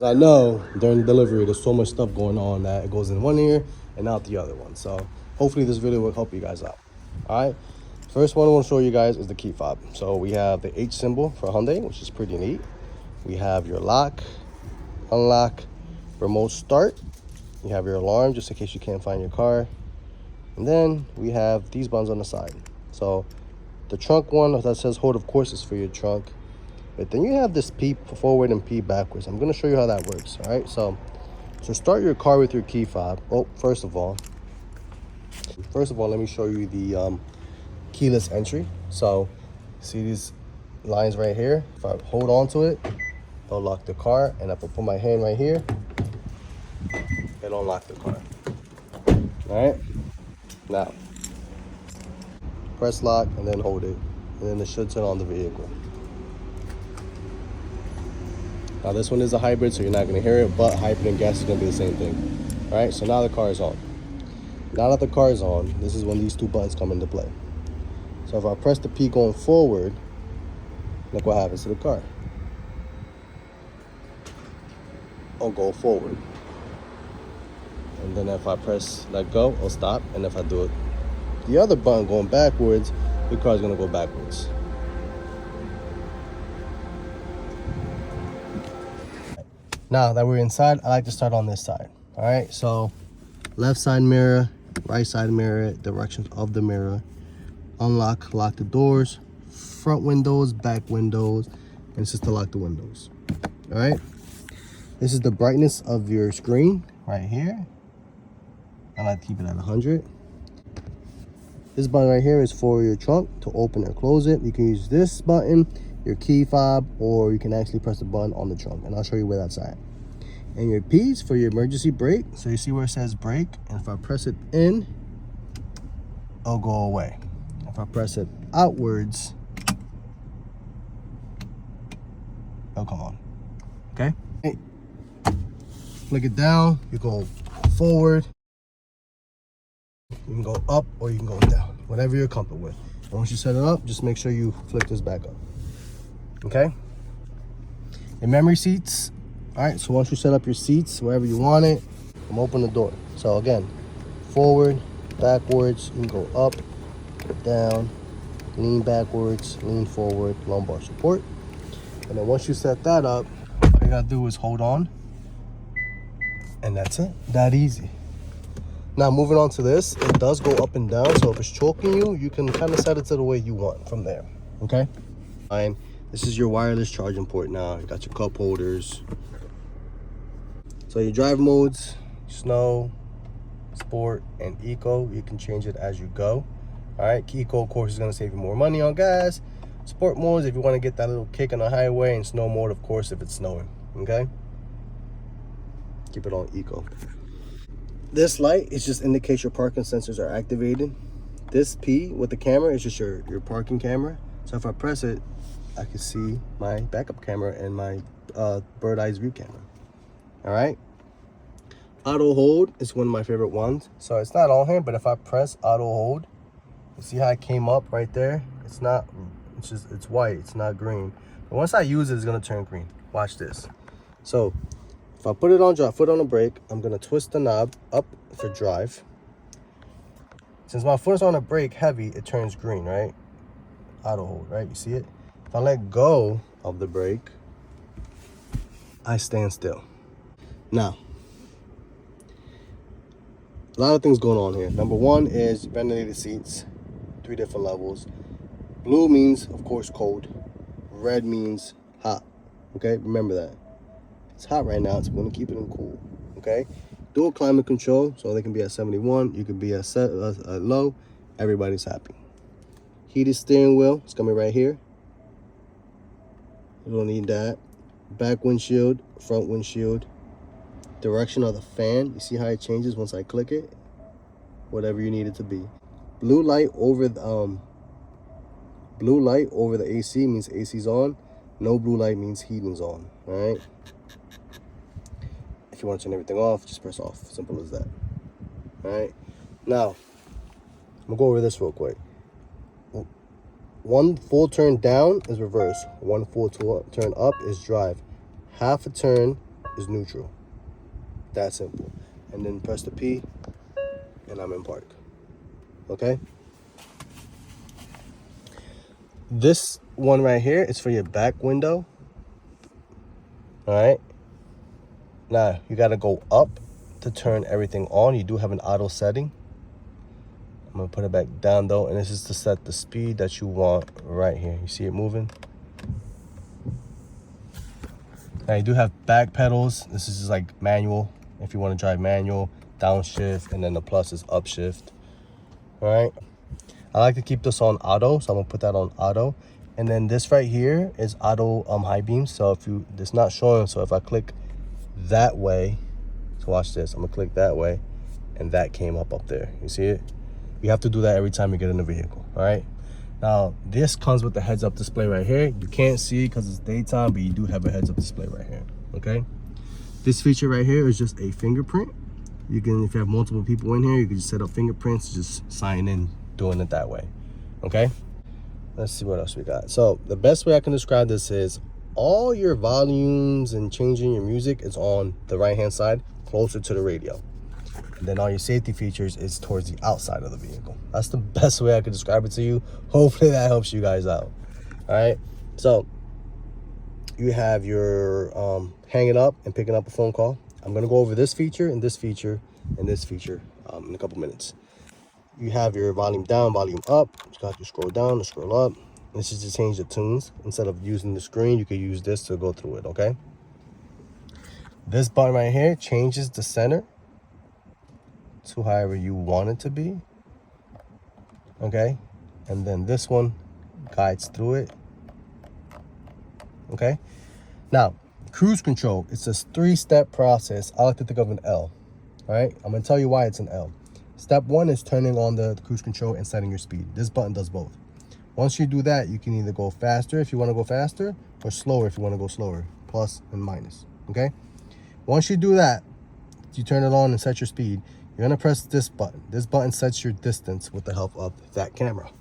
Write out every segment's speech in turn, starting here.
I know during delivery there's so much stuff going on that it goes in one ear and out the other one. So hopefully this video will help you guys out. All right. First one I want to show you guys is the key fob. So we have the H symbol for Hyundai, which is pretty neat. We have your lock, unlock, remote start. You have your alarm just in case you can't find your car. And then we have these buttons on the side. So the trunk one that says hold, of course, is for your trunk. But then you have this P forward and P backwards. I'm going to show you how that works. All right. So start your car with your key fob. Oh, first of all, let me show you the keyless entry. So see these lines right here? If I hold on to it, it'll lock the car. And if I put my hand right here, it'll unlock the car. All right. Now, press lock and then hold it. And then it should turn on the vehicle. Now this one is a hybrid, so you're not going to hear it, but hybrid and gas is going to be the same thing. All right, so now the car is on. Now that the car is on, this is when these two buttons come into play. So if I press the P going forward, look what happens to the car. I'll go forward. And then if I press let go, it'll stop. And if I do it, the other button going backwards, the car is going to go backwards. Now that we're inside, I like to start on this side. All right, so left side mirror, right side mirror, directions of the mirror, unlock, lock the doors, front windows, back windows, and it's just to lock the windows. All right, this is the brightness of your screen right here. I like to keep it at 100. This button right here is for your trunk to open or close it. You can use this button, your key fob, or you can actually press the button on the trunk, and I'll show you where that's at. And your P's for your emergency brake. So you see where it says brake, and if I press it in, it'll go away. If I press it outwards, it'll come on. Okay, flick it down, you go forward, you can go up, or you can go down, whatever you're comfortable with. And once you set it up, just make sure you flick this back up. Okay, the memory seats. All right, so once you set up your seats wherever you want it, I'm open the door. So again, forward, backwards, you can go up, down, lean backwards, lean forward, lumbar support. And then once you set that up, all you gotta do is hold on, and that's it, that easy. Now moving on to this, it does go up and down, so if it's choking you, you can kind of set it to the way you want from there. Okay, fine. This is your wireless charging port now. You got your cup holders. So your drive modes, snow, sport, and eco, you can change it as you go. All right, eco, of course, is gonna save you more money on gas. Sport modes, if you wanna get that little kick on the highway, and snow mode, of course, if it's snowing, okay? Keep it on eco. This light is just indicates your parking sensors are activated. This P with the camera is just your parking camera. So if I press it, I can see my backup camera and my bird eyes view camera. All right, auto hold is one of my favorite ones. So it's not on here, but if I press auto hold, you see how it came up right there? It's not, it's white, it's not green. But once I use it, it's gonna turn green. Watch this. So if I put it on foot on the brake, I'm gonna twist the knob up for drive. Since my foot is on the brake heavy, it turns green, right? Auto hold, right? You see it? If I let go of the brake, I stand still. Now, a lot of things going on here. Number one is ventilated seats, 3 different levels. Blue means, of course, cold. Red means hot. Okay, remember that. It's hot right now, so we're gonna keep it in cool. Okay, dual climate control, so they can be at 71. You can be at low. Everybody's happy. Heated steering wheel, it's coming right here. You don't need that. Back windshield, front windshield. Direction of the fan, you see how it changes once I click it? Whatever you need it to be. Blue light over the AC means AC's on. No blue light means heating's on. All right. If you want to turn everything off, just press off. Simple as that. All right. Now, I'm gonna go over this real quick. One full turn down is reverse. One full turn up is drive. Half a turn is neutral. That simple. And then press the P, and I'm in park. Okay? This one right here is for your back window. All right? Now, you got to go up to turn everything on. You do have an auto setting. I'm going to put it back down, though, and this is to set the speed that you want right here. You see it moving? Now, you do have back pedals. This is just like manual. If you want to drive manual, downshift, and then the plus is upshift. All right? I like to keep this on auto, so I'm going to put that on auto. And then this right here is auto high beam. So if you, it's not showing, so if I click that way, so watch this, I'm gonna click that way, and that came up there. You see it? You have to do that every time you get in the vehicle. All right, now this comes with the heads-up display right here. You can't see because it's daytime, but you do have a heads-up display right here. Okay, this feature right here is just a fingerprint. You can, if you have multiple people in here, you can just set up fingerprints, just sign in doing it that way. Okay, let's see what else we got. So the best way I can describe this is all your volumes and changing your music is on the right hand side, closer to the radio. And then all your safety features is towards the outside of the vehicle. That's the best way I can describe it to you. Hopefully that helps you guys out. All right, so you have your hanging up and picking up a phone call. I'm gonna go over this feature and this feature and this feature in a couple minutes. You have your volume down, volume up. You got to scroll down and scroll up. This is to change the tunes. Instead of using the screen, you could use this to go through it, okay? This button right here changes the center to however you want it to be, okay? And then this one guides through it, okay? Now, cruise control, it's a 3-step process. I like to think of an L, all right? I'm gonna tell you why it's an L. Step 1 is turning on the cruise control and setting your speed. This button does both. Once you do that, you can either go faster if you want to go faster, or slower if you want to go slower, plus and minus, okay? Once you do that, you turn it on and set your speed, you're going to press this button. This button sets your distance with the help of that camera.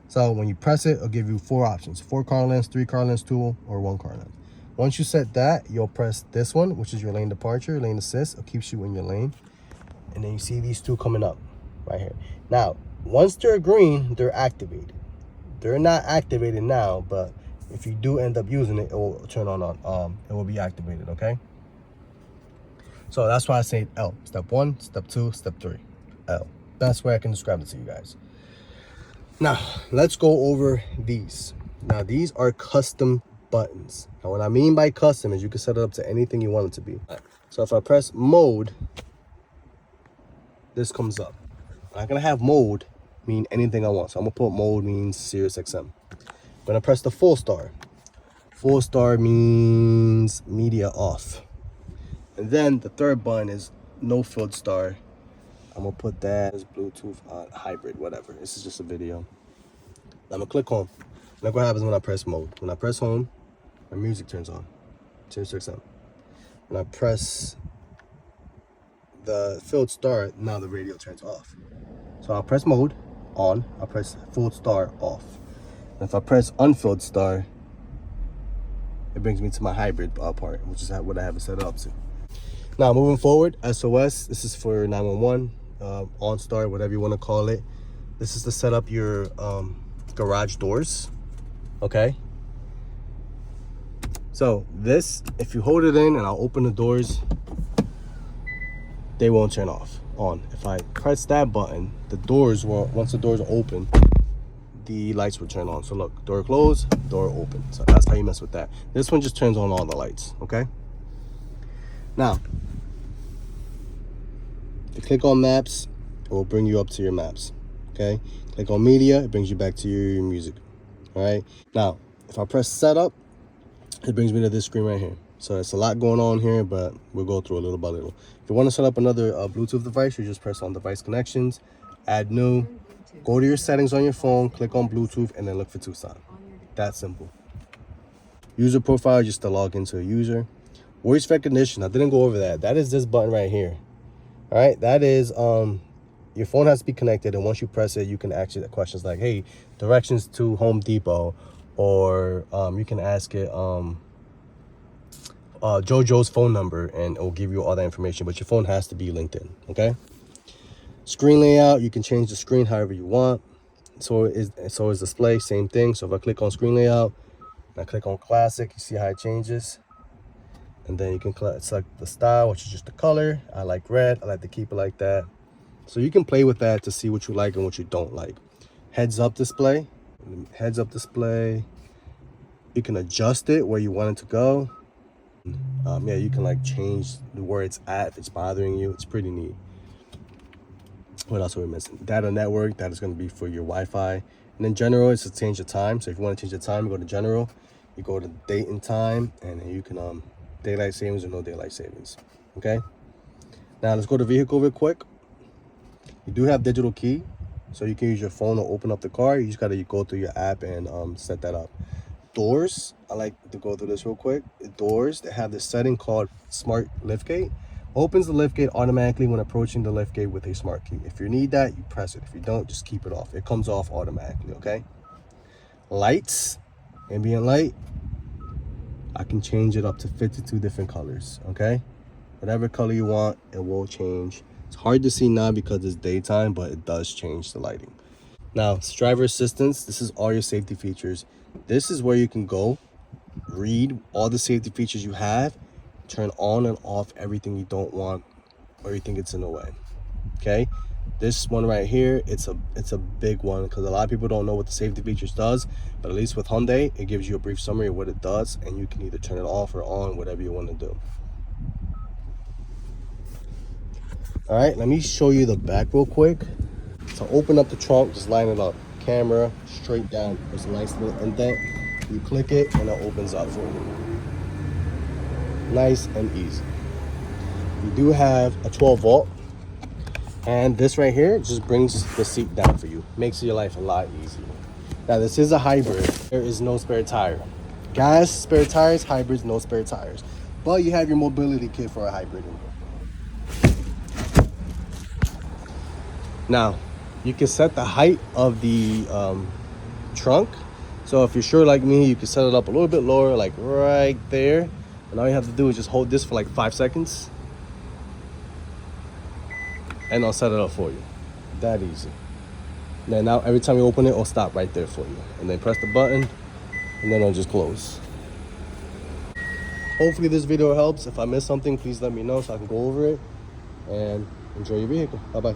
So when you press it, it'll give you 4 options: 4 car lengths, 3 car lengths, 2, or 1 car length. Once you set that, you'll press this one, which is your lane departure, lane assist. It keeps you in your lane. And then you see these 2 coming up right here. Now, once they're green, they're activated. They're not activated now, but if you do end up using it, it will turn on. It will be activated, okay? So that's why I say L. Step 1, step 2, step 3. L. That's where I can describe it to you guys. Now, let's go over these. Now, these are custom buttons. Now, what I mean by custom is you can set it up to anything you want it to be. So if I press mode, this comes up. I'm not gonna have mode mean anything I want. So I'm gonna put mode means Sirius XM. I'm gonna press the full star. Full star means media off. And then the third button is no field star. I'm gonna put that as Bluetooth hybrid, whatever. This is just a video. I'm gonna click home. Look what happens when I press mode. When I press home, my music turns on. Sirius XM. When I press the field star, now the radio turns off. So I'll press mode on, I'll press full star off. And if I press unfilled star, it brings me to my hybrid part, which is what I have it set up to. Now moving forward, SOS, this is for 911, OnStar, whatever you want to call it. This is to set up your garage doors, okay? So this, if you hold it in and I'll open the doors, they won't turn on. If I press that button, the doors will, once the doors are open, the lights will turn on. So look, door closed, door open. So that's how you mess with that. This one just turns on all the lights, okay? Now, if you click on maps, it will bring you up to your maps, okay? Click on media, it brings you back to your music, all right? Now, if I press setup, it brings me to this screen right here. So it's a lot going on here, but we'll go through a little by little. If you want to set up another Bluetooth device, you just press on device connections, add new, go to your settings on your phone, click on Bluetooth, and then look for Tucson. That simple. User profile, just to log into a user. Voice recognition, I didn't go over that. That is this button right here. All right, that is, your phone has to be connected, and once you press it, you can ask it questions like, hey, directions to Home Depot, or you can ask it, JoJo's phone number, and it will give you all that information, but your phone has to be linked in. Okay. Screen layout, you can change the screen however you want. So is display, same thing. So if I click on screen layout and I click on classic, you see how it changes. And then you can select the style, which is just the color. I like red. I like to keep it like that. So you can play with that to see what you like and what you don't like. Heads up display. Heads up display. You can adjust it where you want it to go. Yeah, you can like change where it's at if it's bothering you. It's pretty neat. What else are we missing? Data network. That is going to be for your Wi-Fi. And then general is to change the time. So if you want to change the time, you go to general. You go to date and time, and then you can daylight savings or no daylight savings. Okay. Now let's go to vehicle real quick. You do have digital key, so you can use your phone to open up the car. You just gotta go through your app and set that up. Doors, I like to go through this real quick. Doors, they have this setting called smart liftgate. Opens the liftgate automatically when approaching the liftgate with a smart key. If you need that, you press it. If you don't, just keep it off. It comes off automatically. Okay. Lights, ambient light, I can change it up to 52 different colors. Okay, whatever color you want, it will change. It's hard to see now because it's daytime, but it does change the lighting. Now, driver assistance, this is all your safety features. This is where you can go read all the safety features you have, turn on and off everything you don't want or you think it's in the way. Okay, this one right here, it's a big one because a lot of people don't know what the safety features does, but at least with Hyundai, it gives you a brief summary of what it does, and you can either turn it off or on, whatever you want to do. All right, let me show you the back real quick. So open up the trunk, just line it up, camera straight down. There's a nice little indent. You click it and it opens up for you. Nice and easy. You do have a 12 volt, and this right here just brings the seat down for you. Makes your life a lot easier. Now this is a hybrid. There is no spare tire. Gas, spare tires, hybrids, no spare tires. But you have your mobility kit for a hybrid. Now, you can set the height of the trunk. So if you're short like me, you can set it up a little bit lower, like right there. And all you have to do is just hold this for like 5 seconds. And I'll set it up for you. That easy. And now every time you open it, it'll stop right there for you. And then press the button, and then it'll just close. Hopefully this video helps. If I missed something, please let me know so I can go over it. And enjoy your vehicle. Bye-bye.